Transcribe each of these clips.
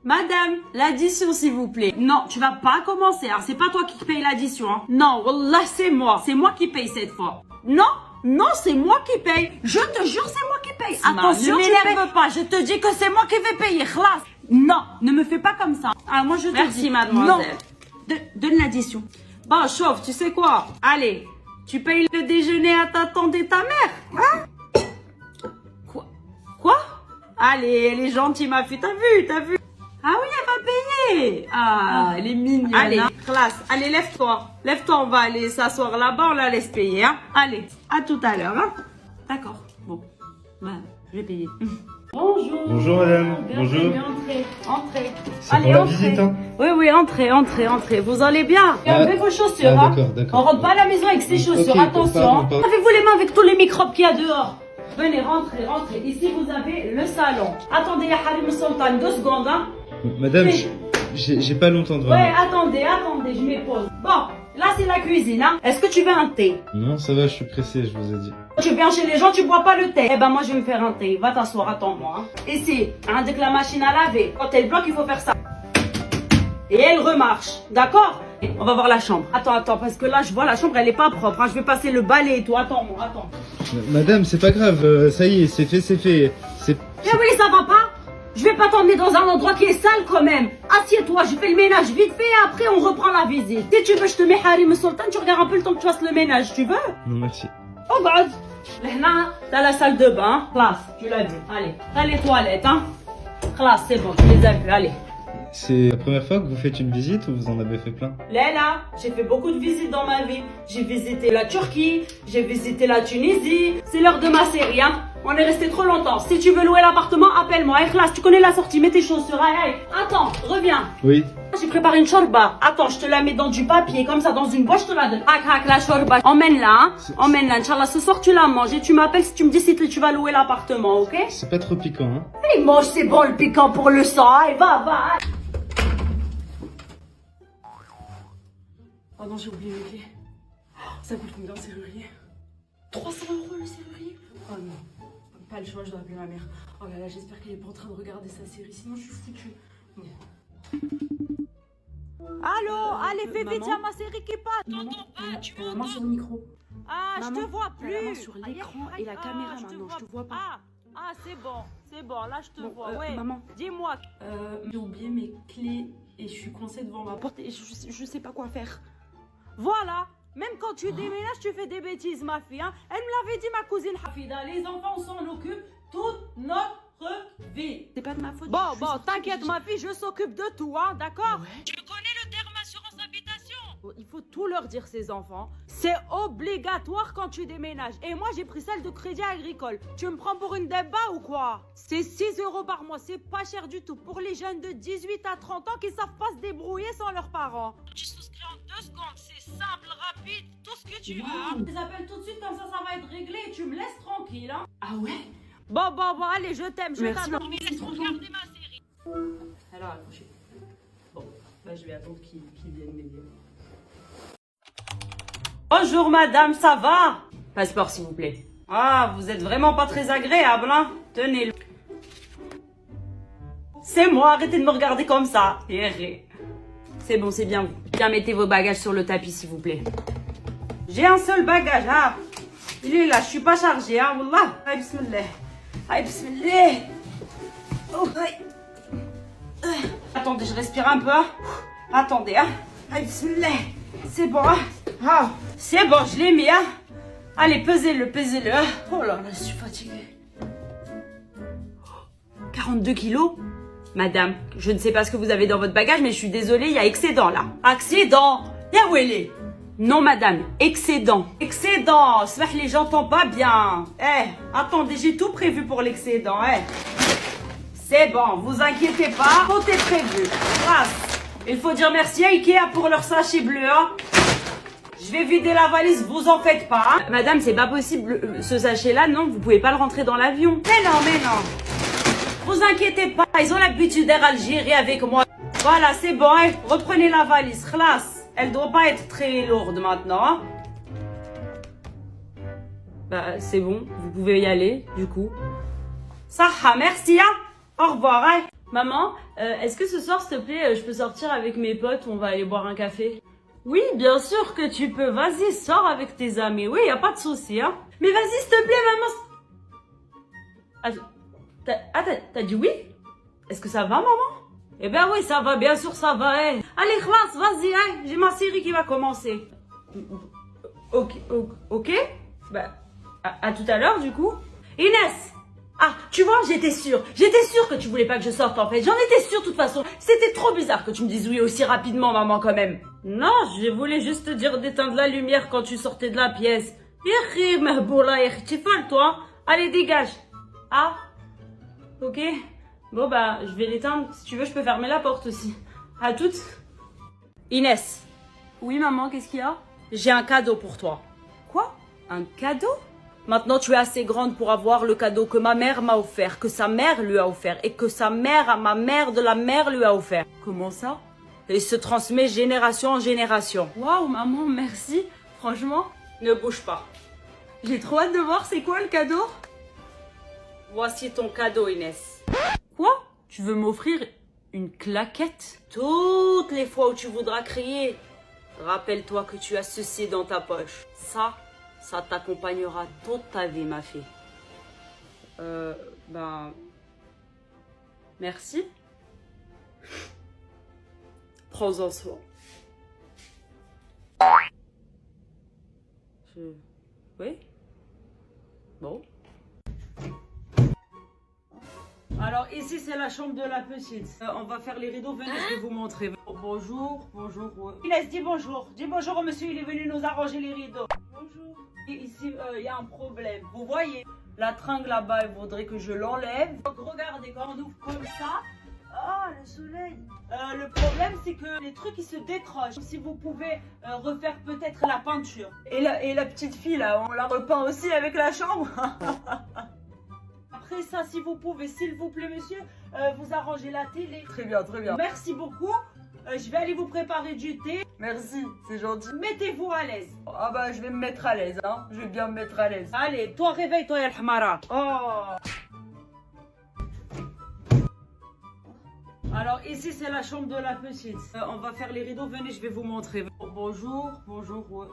Madame, l'addition s'il vous plaît. Non, tu vas pas commencer, hein. C'est pas toi qui paye l'addition, hein. Non, wallah, c'est moi. C'est moi qui paye cette fois. Non, non, c'est moi qui paye. Je te jure, c'est moi qui paye. Attention, ne m'énerve pas. Je te dis que c'est moi qui vais payer. Khlas. Non, ne me fais pas comme ça. Ah, moi je te dis. Merci, mademoiselle. Non, donne l'addition. Bon, chauffe, tu sais quoi? Allez, tu payes le déjeuner à ta tante et ta mère. Hein? Quoi? Allez, elle est gentille, ma fille. T'as vu? Ah oui, elle va payer. Ah, elle est mignonne. Allez, classe. Allez, lève-toi. Lève-toi, on va aller s'asseoir là-bas, on la laisse payer. Hein? Allez, à tout à l'heure. Hein? D'accord. Bon, bah, je vais payer. Bonjour. Bonjour madame. Bonjour. Entrez. C'est pour la visite, hein? Oui, entrez. Vous allez bien? Enlevez vos chaussures, hein? D'accord. On rentre pas à la maison avec ses chaussures, Ok, attention. pardon. Lavez-vous les mains avec tous les microbes qu'il y a dehors. Venez, rentrez. Ici, vous avez le salon. Attendez, ya Harim Sultan, 2 secondes, hein? Madame, j'ai pas longtemps devant Ouais, moi. attendez, je me pose. Bon, là, c'est la cuisine, hein? Est-ce que tu veux un thé? Non, ça va, je suis pressé, je vous ai dit. Tu viens chez les gens, tu bois pas le thé. Eh ben, moi, je vais me faire un thé. Va t'asseoir, attends-moi. Hein. Ici, avec la machine à laver. Quand elle bloque, il faut faire ça. Et elle remarche. D'accord? On va voir la chambre. Attends, parce que là, je vois la chambre, elle est pas propre. Hein. Je vais passer le balai et tout. Attends. Madame, c'est pas grave, ça y est, c'est fait. Mais oui, ça va pas? Je vais pas t'emmener dans un endroit qui est sale quand même. Assieds-toi, je fais le ménage vite fait et après on reprend la visite. Si tu veux, je te mets Harim Sultan, tu regardes un peu le temps que tu fasses le ménage, tu veux? Non, merci. Oh God. Là, t'as la salle de bain, classe, tu l'as vu. Allez, t'as les toilettes, hein. Classe, c'est bon, tu les as vues, allez. C'est la première fois que vous faites une visite ou vous en avez fait plein? Léla, j'ai fait beaucoup de visites dans ma vie. J'ai visité la Turquie, j'ai visité la Tunisie. C'est l'heure de ma série, hein. On est resté trop longtemps. Si tu veux louer l'appartement, appelle-moi. Hey, classe, tu connais la sortie, mets tes chaussures. Hey. Attends, reviens. Oui. J'ai préparé une shorba. Attends, je te la mets dans du papier, comme ça, dans une boîte, je te la donne. Hack, la shorba. Emmène-la, hein. Emmène-la. Inch'Allah, ce soir, tu la manges et tu m'appelles si tu me dis si tu vas louer l'appartement, ok? C'est pas trop piquant, hein? Hey, mange, c'est bon le piquant pour le sang. Allez, va. Oh non, j'ai oublié mes clés. Ça coûte combien le serrurier? 300 € le serrurier? Oh non, pas le choix, je dois appeler ma mère. Oh là là, j'espère qu'elle est pas en train de regarder sa série, sinon je suis foutue. Bon. Allô, allez, fais vite, maman y'a ma série qui passe. Maman sur le micro. Ah, je Maman, te vois t'as la main plus. sur l'écran et la caméra maintenant, je te vois pas. Ah, c'est bon, là je te Bon, vois, ouais. maman. Dis-moi. J'ai oublié mes clés et je suis coincée devant ma porte et je sais pas quoi faire. Voilà. Même quand tu déménages, tu fais des bêtises, ma fille. Hein. Elle me l'avait dit, ma cousine Hafida, les enfants, on s'en occupe toute notre vie. C'est pas de ma faute. Bon, t'inquiète, ma fille, je s'occupe de tout, hein, d'accord? Ouais. Tu connais le terme assurance habitation? Il faut tout leur dire, ces enfants. C'est obligatoire quand tu déménages. Et moi, j'ai pris celle de Crédit Agricole. Tu me prends pour une débat ou quoi? C'est 6 € par mois, c'est pas cher du tout. Pour les jeunes de 18 à 30 ans qui savent pas se débrouiller sans leurs parents. Tu souscris en 2 secondes, c'est simple, rapide, tout ce que tu veux. Hein. Je les appelle tout de suite, comme ça va être réglé et tu me laisses tranquille. Hein. Ah ouais? Bon, allez, je t'aime, je Merci, t'adore. maman, Mais laisse regarder ma série. Alors, accrochez. Bon, bah, je vais attendre qu'il vienne m'aider. Bonjour madame, ça va? Passeport s'il vous plaît. Ah, vous êtes vraiment pas très agréable, hein? Tenez-le. C'est moi, arrêtez de me regarder comme ça. C'est bon, c'est bien vous. Bien, mettez vos bagages sur le tapis s'il vous plaît. J'ai un seul bagage, hein? Il est là, je suis pas chargée, hein? Wallah. Aïe, bismillah. Aïe, bismillah. Oh, aïe. Attendez, je respire un peu. Attendez, hein? Aïe, bismillah. C'est bon, hein? Ah, c'est bon, je l'ai mis, hein? Allez, pesez-le. Hein? Oh là là, je suis fatiguée. 42 kilos? Madame, je ne sais pas ce que vous avez dans votre bagage, mais je suis désolée, il y a excédent là. Excédent? Y'a où elle est? Non, madame, excédent. Excédent, smahli, j'entends pas bien. Attendez, j'ai tout prévu pour l'excédent, C'est bon, vous inquiétez pas, tout est prévu. Grâce. Il faut dire merci à Ikea pour leur sachet bleu, hein. Je vais vider la valise, vous en faites pas, hein. Madame, c'est pas possible, ce sachet-là, non, vous pouvez pas le rentrer dans l'avion. Mais non. Vous inquiétez pas, ils ont l'habitude d'être Algérie avec moi. Voilà, c'est bon, hein. Reprenez la valise, classe. Elle doit pas être très lourde maintenant, hein. Bah, c'est bon, vous pouvez y aller, du coup. Saha, merci, hein. Au revoir, hein. Maman, est-ce que ce soir, s'il te plaît, je peux sortir avec mes potes, on va aller boire un café? Oui, bien sûr que tu peux. Vas-y, sors avec tes amis. Oui, y a pas de souci, hein. Mais vas-y, s'il te plaît, maman. T'as dit oui? Est-ce que ça va, maman? Eh ben oui, ça va, bien sûr, ça va, eh. Allez, classe, vas-y, hein. J'ai ma série qui va commencer. Ok. Bah, à tout à l'heure, du coup. Inès! Ah, tu vois, j'étais sûre que tu voulais pas que je sorte en fait. J'en étais sûre de toute façon. C'était trop bizarre que tu me dises oui aussi rapidement, maman, quand même. Non, je voulais juste te dire d'éteindre la lumière quand tu sortais de la pièce. Yahi, mahboula, yahi, t'es folle, toi. Allez, dégage. Ah, ok. Bon, bah, je vais l'éteindre. Si tu veux, je peux fermer la porte aussi. À toutes. Inès. Oui, maman, qu'est-ce qu'il y a? J'ai un cadeau pour toi. Quoi? Un cadeau? Maintenant, tu es assez grande pour avoir le cadeau que ma mère m'a offert, que sa mère lui a offert et que sa mère à ma mère de la mère lui a offert. Comment ça? Et se transmet génération en génération. Waouh, maman, merci. Franchement, ne bouge pas. J'ai trop hâte de voir c'est quoi le cadeau. Voici ton cadeau, Inès. Quoi? Tu veux m'offrir une claquette? Toutes les fois où tu voudras crier, rappelle-toi que tu as ceci dans ta poche. Ça t'accompagnera toute ta vie, ma fille. Merci. Prends-en soin. Oui? Bon. Alors ici c'est la chambre de la petite. On va faire les rideaux, venez, je vais vous montrer. Bonjour. Inès, dis bonjour. Dis bonjour au monsieur, il est venu nous arranger les rideaux. Bonjour. Et ici, il y a un problème. Vous voyez, la tringle là-bas, il faudrait que je l'enlève. Donc regardez, quand on ouvre comme ça, ah, le soleil. Le problème, c'est que les trucs, ils se décrochent. Si vous pouvez refaire peut-être la peinture. Et la petite fille, là, on la repeint aussi avec la chambre. Après ça, si vous pouvez, s'il vous plaît, monsieur, vous arrangez la télé. Très bien. Merci beaucoup. Je vais aller vous préparer du thé. Merci, c'est gentil. Mettez-vous à l'aise. Ah bah, je vais me mettre à l'aise, hein. Je vais bien me mettre à l'aise. Allez, toi, réveille-toi, ya l'hamara. Oh. Alors, ici, c'est la chambre de la petite. On va faire les rideaux. Venez, je vais vous montrer. Bonjour.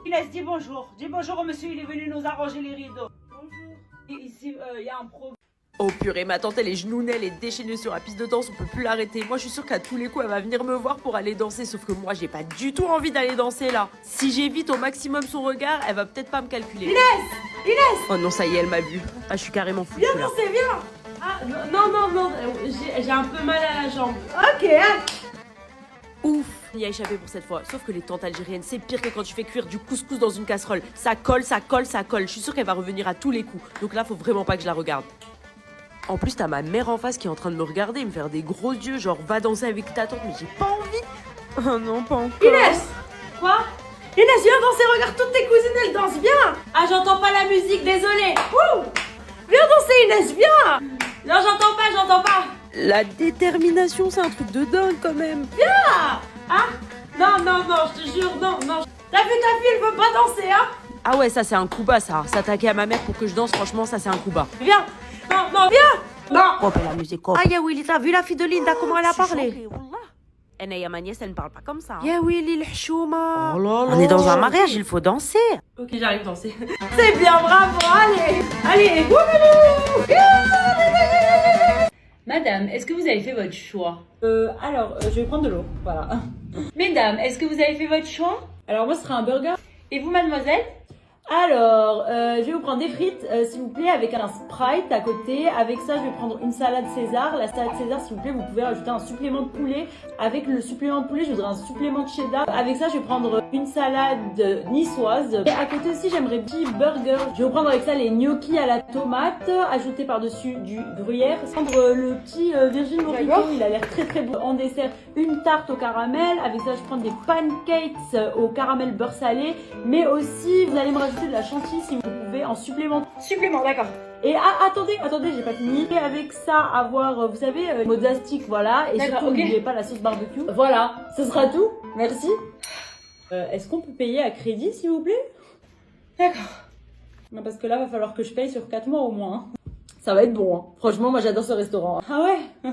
Inès, dis bonjour. Dis bonjour au monsieur, il est venu nous arranger les rideaux. Bonjour. Et ici, il y a un problème. Oh purée, ma tante elle est genounée, elle est déchaînée sur la piste de danse, on peut plus l'arrêter. Moi je suis sûre qu'à tous les coups elle va venir me voir pour aller danser, sauf que moi j'ai pas du tout envie d'aller danser là. Si j'évite au maximum son regard, elle va peut-être pas me calculer. Inès! Oh non, ça y est, elle m'a vue. Ah, je suis carrément foutue Viens là. danser, viens! Ah, non, j'ai un peu mal à la jambe. Ok, hein. Ouf, il y a échappé pour cette fois. Sauf que les tantes algériennes, c'est pire que quand tu fais cuire du couscous dans une casserole. Ça colle. Je suis sûre qu'elle va revenir à tous les coups. Donc là, faut vraiment pas que je la regarde. En plus, t'as ma mère en face qui est en train de me regarder, me faire des gros yeux, genre va danser avec ta tante, mais j'ai pas envie. Oh non, pas encore. Inès! Quoi? Inès, viens danser, regarde toutes tes cousines, elles dansent, viens! Ah, j'entends pas la musique, désolée! Ouh! Viens danser, Inès, viens! Non, j'entends pas! La détermination, c'est un truc de dingue quand même. Viens! Ah! Non, je te jure, non. T'as vu ta fille, elle veut pas danser, hein? Ah ouais, ça c'est un coup bas, ça. S'attaquer à ma mère pour que je danse, franchement, ça c'est un coup bas. Viens! Non, viens! Non! Oh, la musique, oh. Ah, ya Willy, t'as vu la fille de Linda, comment elle a parlé? Et ma nièce, elle ne parle pas comme ça. Ya Willy, le chouma! Oh là là. On est dans un mariage, il faut danser! Ok, j'arrive à danser. C'est bien, bravo, allez! Wouhou! Madame, est-ce que vous avez fait votre choix? Alors, je vais prendre de l'eau, voilà. Mesdames, est-ce que vous avez fait votre choix? Alors moi, ce sera un burger. Et vous, mademoiselle? Alors, je vais vous prendre des frites, s'il vous plaît, avec un Sprite à côté. Avec ça, je vais prendre une salade César. La salade César, s'il vous plaît, vous pouvez rajouter un supplément de poulet. Avec le supplément de poulet, je voudrais un supplément de cheddar. Avec ça, je vais prendre une salade niçoise. Et à côté aussi, j'aimerais un petit burger. Je vais vous prendre avec ça les gnocchis à la tomate, ajouter par-dessus du gruyère. Prendre le petit Virgin Mojito, il a l'air très bon. En dessert, une tarte au caramel. Avec ça, je prends des pancakes au caramel beurre salé. Mais aussi, vous allez me rajouter de la chantilly si vous pouvez en supplément. Supplément, d'accord. Et attendez, j'ai pas fini. Et avec ça, avoir, vous savez, mozza stick, voilà. Et surtout, ok. n'oubliez pas la sauce barbecue. Voilà, ce sera tout. Merci. Est-ce qu'on peut payer à crédit, s'il vous plaît? D'accord. Non, parce que là, va falloir que je paye sur 4 mois au moins. Hein. Ça va être bon, hein. Franchement, moi j'adore ce restaurant. Ah ouais?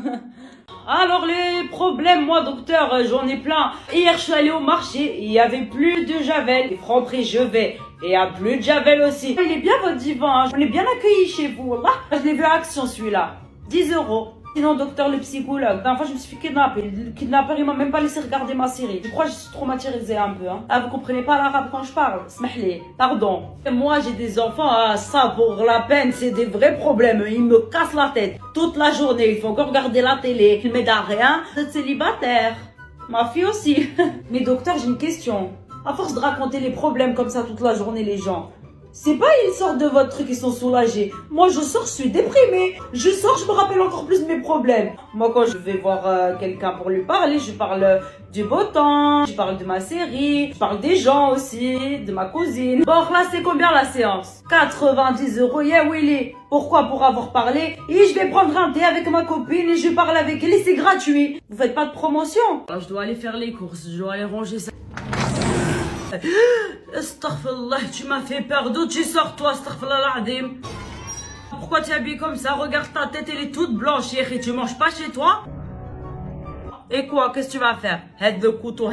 Alors les problèmes, moi docteur, j'en ai plein. Hier je suis allée au marché, il y avait plus de javel. Les Franprix je vais, et il y a plus de javel aussi. Il est bien votre divan, hein. On est bien accueillis chez vous. Wallah. Je l'ai vu à action celui-là. 10 €. Sinon docteur le psychologue, la dernière fois je me suis fait kidnapper. Le kidnappeur il m'a même pas laissé regarder ma série. Je crois que je suis traumatisée un peu. Hein. Ah vous comprenez pas l'arabe quand je parle? Smahli, pardon. Et moi j'ai des enfants, ah, ça pour la peine c'est des vrais problèmes. Ils me cassent la tête toute la journée. Il faut encore regarder la télé. Ils m'aident à rien. Vous êtes célibataire. Ma fille aussi. Mais docteur j'ai une question. À force de raconter les problèmes comme ça toute la journée les gens. C'est pas ils sortent de votre truc, ils sont soulagés. Moi je sors, je suis déprimée. Je sors, je me rappelle encore plus de mes problèmes. Moi quand je vais voir quelqu'un pour lui parler, je parle du beau temps, je parle de ma série, je parle des gens aussi, de ma cousine. Bon là c'est combien la séance? 90 €, yeah Willy. Pourquoi? Pour avoir parlé. Et je vais prendre un thé avec ma copine et je parle avec elle et c'est gratuit. Vous faites pas de promotion? Alors, je dois aller faire les courses, je dois aller ranger ça. Astaghfirullah, tu m'as fait peur. D'où tu sors toi, astaghfirullah l'azim? Pourquoi tu es habillée comme ça? Regarde ta tête, elle est toute blanche, et tu manges pas chez toi? Et quoi, qu'est-ce que tu vas faire? Head le couteau,